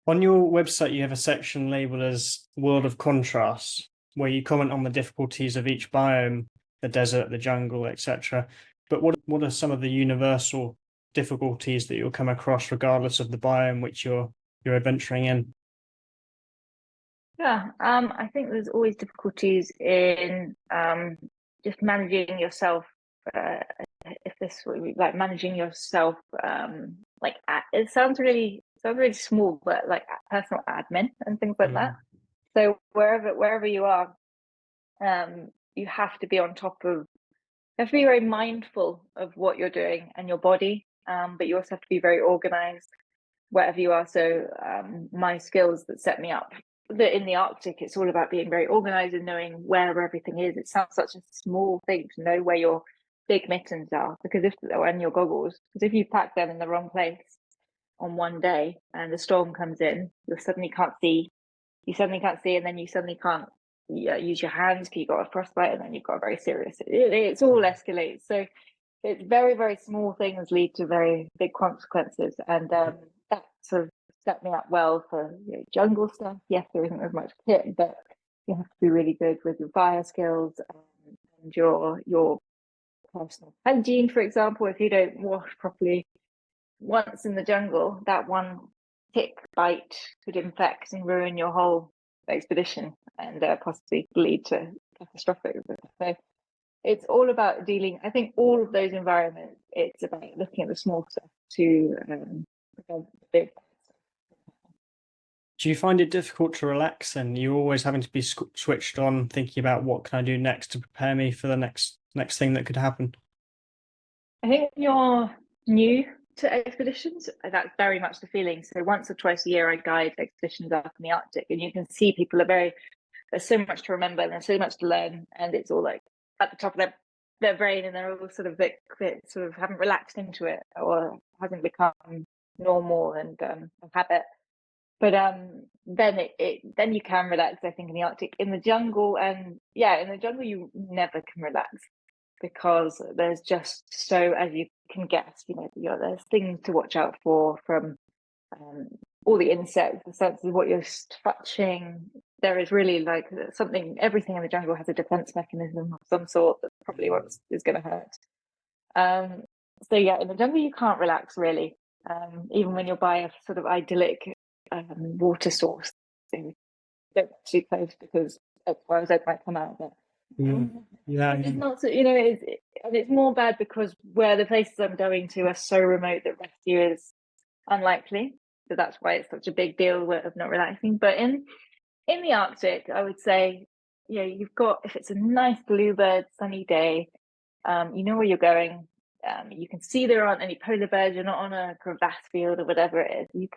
On your website, you have a section labeled as World of Contrasts, where you comment on the difficulties of each biome, the desert, the jungle, etc. But what are some of the universal difficulties that you'll come across, regardless of the biome which you're adventuring in? Yeah, I think there's always difficulties in just managing yourself. Uh, if this were like managing yourself, it sounds really small, but like personal admin and things like that. So wherever you are, you have to be on top of. You have to be very mindful of what you're doing and your body, but you also have to be very organized wherever you are. So my skills that set me up that in the Arctic, it's all about being very organized and knowing where everything is. It sounds such a small thing to know where your big mittens are, because and your goggles, because if you pack them in the wrong place on one day and the storm comes in, you suddenly can't see, and then you suddenly can't use your hands because you've got a frostbite, and then you've got a very serious. It's all escalates. So it's very, very small things lead to very big consequences, and that sort of set me up well for jungle stuff. Yes, there isn't as much kit, but you have to be really good with your fire skills and your personal hygiene. For example, if you don't wash properly once in the jungle, that one tick bite could infect and ruin your whole expedition and possibly lead to catastrophic. So it's all about dealing. I think all of those environments, it's about looking at the small stuff to prevent the big. Do you find it difficult to relax, and you're always having to be switched on, thinking about what can I do next to prepare me for the next thing that could happen? I think when you're new to expeditions, that's very much the feeling. So once or twice a year, I guide expeditions up in the Arctic, and you can see people there's so much to remember and there's so much to learn, and it's all like at the top of their brain, and they're all sort of bit sort of haven't relaxed into it or hasn't become normal and a habit. But then you can relax, I think, in the Arctic. In the jungle, and yeah, in the jungle you never can relax, because there's just so, as you can guess, there's things to watch out for, from all the insects, the sense of what you're touching. There is really like everything in the jungle has a defense mechanism of some sort that probably is going to hurt. So yeah, in the jungle you can't relax really, even when you're by a sort of idyllic water source. So don't get too close, because X, Y, Z might come out. But Yeah, it's not so, it's more bad because where the places I'm going to are so remote that rescue is unlikely. So that's why it's such a big deal of not relaxing. But in the Arctic, I would say, you've got, if it's a nice bluebird sunny day, you know where you're going. You can see there aren't any polar bears. You're not on a crevasse field or whatever it is.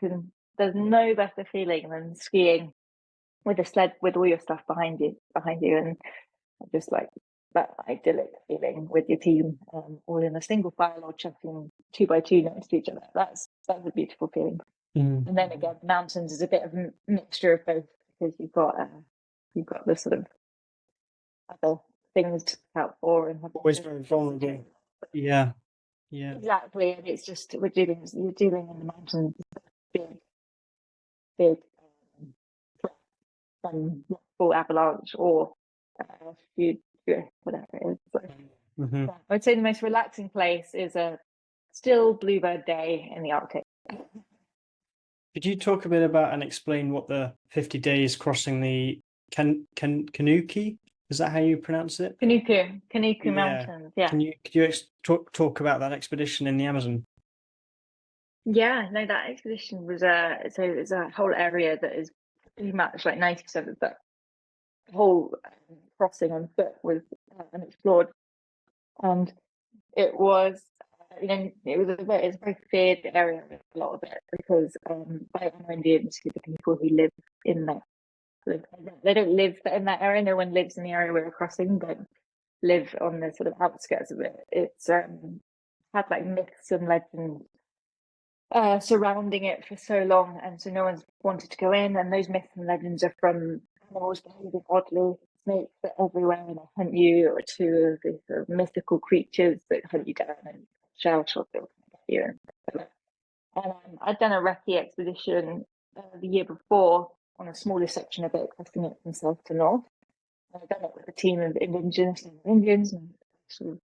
There's no better feeling than skiing with a sled with all your stuff behind you, and just like that idyllic feeling with your team, all in a single file or chucking 2x2 next to each other. That's a beautiful feeling. And then again, mountains is a bit of a mixture of both, because you've got the sort of other things to look out for, and always very vulnerable. Yeah, exactly. And it's just you're dealing in the mountains, big threat from full avalanche or whatever it is. So, yeah, I'd say the most relaxing place is a still bluebird day in the Arctic. Could you talk a bit about and explain what the 50 days crossing the Kanuki? Is that how you pronounce it? Kanuku Mountains. Yeah. Could you talk about that expedition in the Amazon? Yeah, no, that expedition was so it's a whole area that is pretty much like 90% of that whole crossing on foot was unexplored, and it was it's a very feared area, a lot of it, because biome Indians, who are the people who live in that, they don't live in that area. No one lives in the area we were crossing, but live on the sort of outskirts of it. It's had like myths and legends surrounding it for so long, and so no one's wanted to go in. And those myths and legends are from animals behaving oddly. Snakes are everywhere and they hunt you, or two of these sort of mythical creatures that hunt you down and shell shot them at you. And I'd done a recce expedition the year before on a smaller section of it, crossing it from south to north. And I've done it with a team of Indians. And sort of,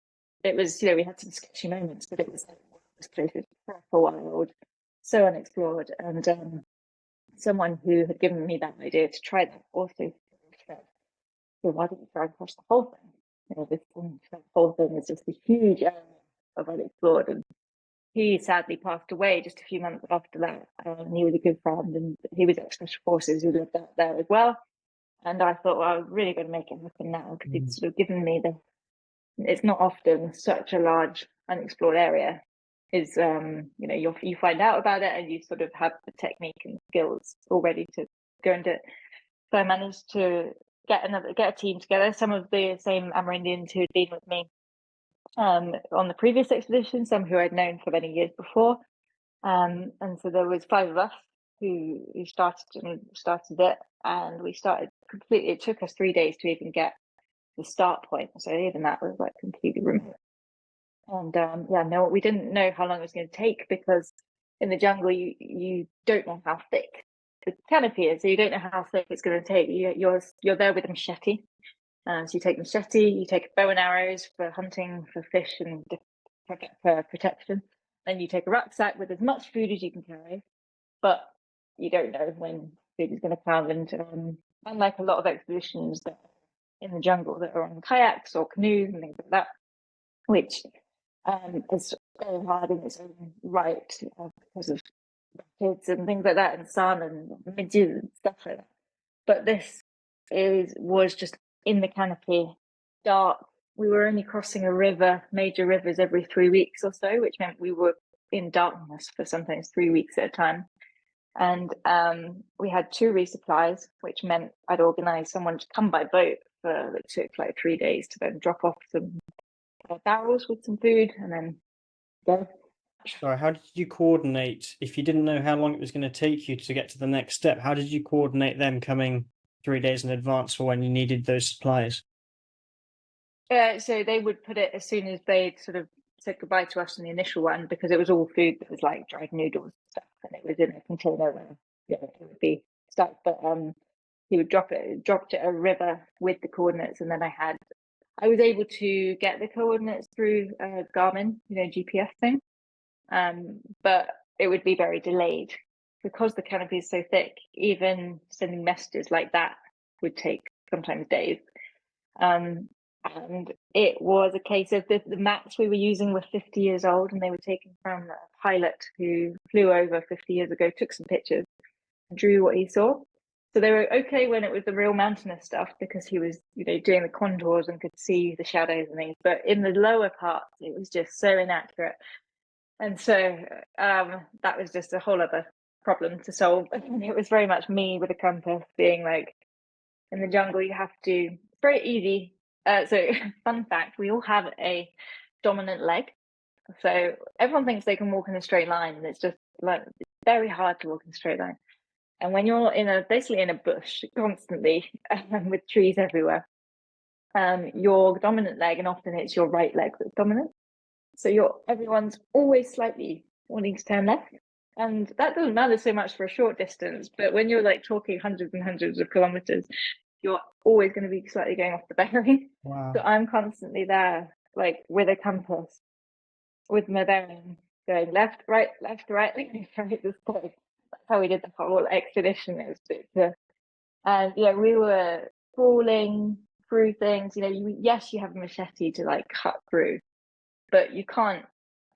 it was, we had some sketchy moments, but it was like this place is proper wild, so unexplored. And someone who had given me that idea to try that also said, well, why don't you try and cross the whole thing? This whole thing is just a huge area of unexplored. And he sadly passed away just a few months after that. And he was a good friend, and he was ex-special forces who lived out there as well. And I thought, well, I'm really going to make it happen now, because it's sort of given me it's not often such a large unexplored area is, you find out about it and you sort of have the technique and skills already to go into it. So I managed to get a team together, some of the same Amerindians who had been with me on the previous expedition, some who I'd known for many years before. And so there was 5 of us who started it, and we started completely. It took us 3 days to even get the start point, so even that was like completely remote. And we didn't know how long it was going to take, because in the jungle you don't know how thick the canopy is, so you don't know how thick it's going to take. You're there with a machete, so you take machete, you take bow and arrows for hunting for fish and for protection. Then you take a rucksack with as much food as you can carry, but you don't know when food is going to come. And unlike a lot of expeditions that in the jungle that are on kayaks or canoes and things like that, which is very hard in its own right, because of rapids and things like that, and sun and midges and stuff like that. But this was just in the canopy, dark. We were only crossing major rivers every 3 weeks or so, which meant we were in darkness for sometimes 3 weeks at a time. And we had 2 resupplies, which meant I'd organise someone to come by boat it took like 3 days to then drop off some barrels with some food and then go. Sorry, how did you coordinate, if you didn't know how long it was going to take you to get to the next step, how did you coordinate them coming 3 days in advance for when you needed those supplies? So they would put it as soon as they'd sort of said goodbye to us in the initial one, because it was all food that was like dried noodles and stuff, and it was in a container where it would be stuck. But he would dropped it at a river with the coordinates, and then I was able to get the coordinates through Garmin, GPS thing, but it would be very delayed because the canopy is so thick. Even sending messages like that would take sometimes days. And it was a case of the maps we were using were 50 years old, and they were taken from a pilot who flew over 50 years ago, took some pictures, and drew what he saw. So they were okay when it was the real mountainous stuff, because he was, doing the contours and could see the shadows and things. But in the lower parts, it was just so inaccurate. And so that was just a whole other problem to solve. And it was very much me with a compass being like, in the jungle, you have to, it's very easy. So fun fact, we all have a dominant leg. So everyone thinks they can walk in a straight line, and it's just like, it's very hard to walk in a straight line. And when you're basically in a bush constantly with trees everywhere, your dominant leg, and often it's your right leg that's dominant. So everyone's always slightly wanting to turn left. And that doesn't matter so much for a short distance, but when you're like talking hundreds and hundreds of kilometers, you're always going to be slightly going off the bearing. Wow. So I'm constantly there, like with a compass, with my bearing, going left, right, right, right. That's how we did the whole expedition. It was and we were crawling through things. Yes, you have a machete to like cut through, but you can't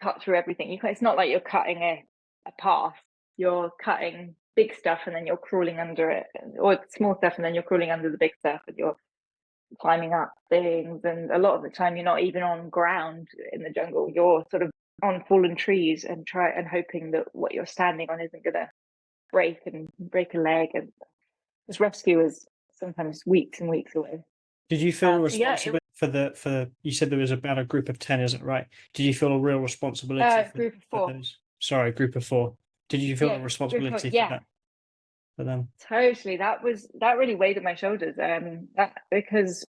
cut through everything. It's not like you're cutting a path. You're cutting big stuff and then you're crawling under it, or small stuff and then you're crawling under the big stuff, and you're climbing up things. And a lot of the time you're not even on ground in the jungle. You're sort of on fallen trees and hoping that what you're standing on isn't going to break a leg. And this rescue is sometimes weeks and weeks away. Did you feel responsible for you said there was about a group of 10, is it right? Did you feel a real responsibility group of 4. Sorry, group of 4. Did you feel a responsibility for that? For them? Totally. That really weighed on my shoulders. Because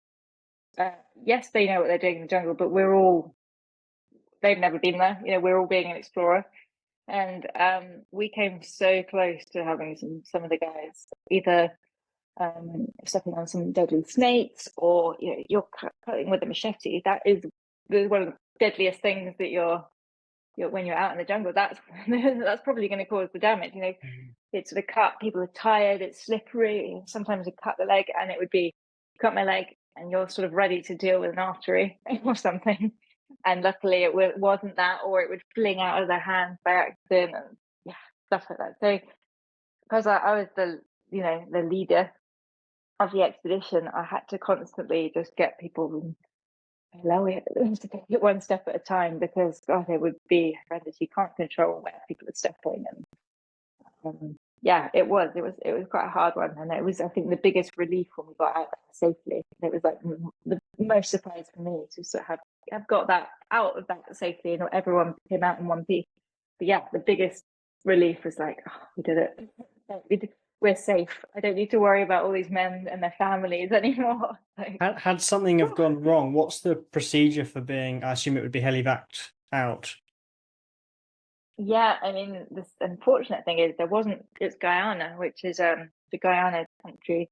yes, they know what they're doing in the jungle, but they've never been there. We're all being an explorer. And we came so close to having some of the guys either stepping on some deadly snakes, or you're cutting with a machete. That is one of the deadliest things that you're when you're out in the jungle. That's that's probably going to cause the damage. It's the cut. People are tired. It's slippery. Sometimes you cut the leg, and it would be cut my leg, and you're sort of ready to deal with an artery or something. And luckily, it wasn't that, or it would fling out of their hands by accident, and stuff like that. So, because I was the leader of the expedition, I had to constantly just get people allow it to take it one step at a time, because God, it would be horrendous. You can't control where people are stepping, and it was quite a hard one, and it was, I think, the biggest relief when we got out there safely. It was like the most surprise for me to sort of have got that out of that safely, and everyone came out in one piece. But the biggest relief was like, oh, we did it. We're safe. I don't need to worry about all these men and their families anymore. Had something have gone wrong, what's the procedure for being? I assume it would be helivaced out. Yeah, I mean, this unfortunate thing is it's Guyana, which is the Guyana country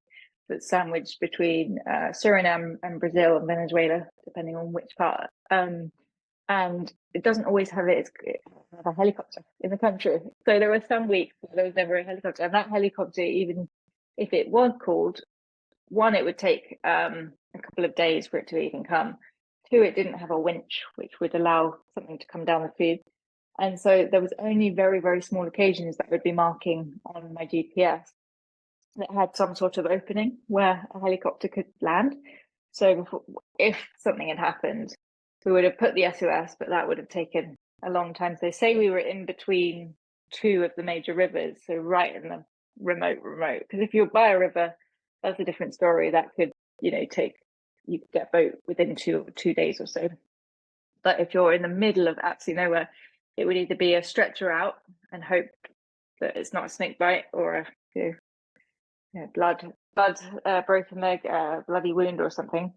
that's sandwiched between Suriname and Brazil and Venezuela, depending on which part. And it doesn't always have a helicopter in the country. So there were some weeks where there was never a helicopter, and that helicopter, even if it was called, one, it would take a couple of days for it to even come. Two, it didn't have a winch, which would allow something to come down the feed. And so there was only very, very small occasions that I would be marking on my GPS that had some sort of opening where a helicopter could land. So if something had happened, we would have put the SOS, but that would have taken a long time. So they say we were in between two of the major rivers, so right in the remote. Because if you're by a river, that's a different story. That could, you could get a boat within 2 days or so. But if you're in the middle of absolutely nowhere, it would either be a stretcher out and hope that it's not a snake bite, or a blood, broken leg, bloody wound or something.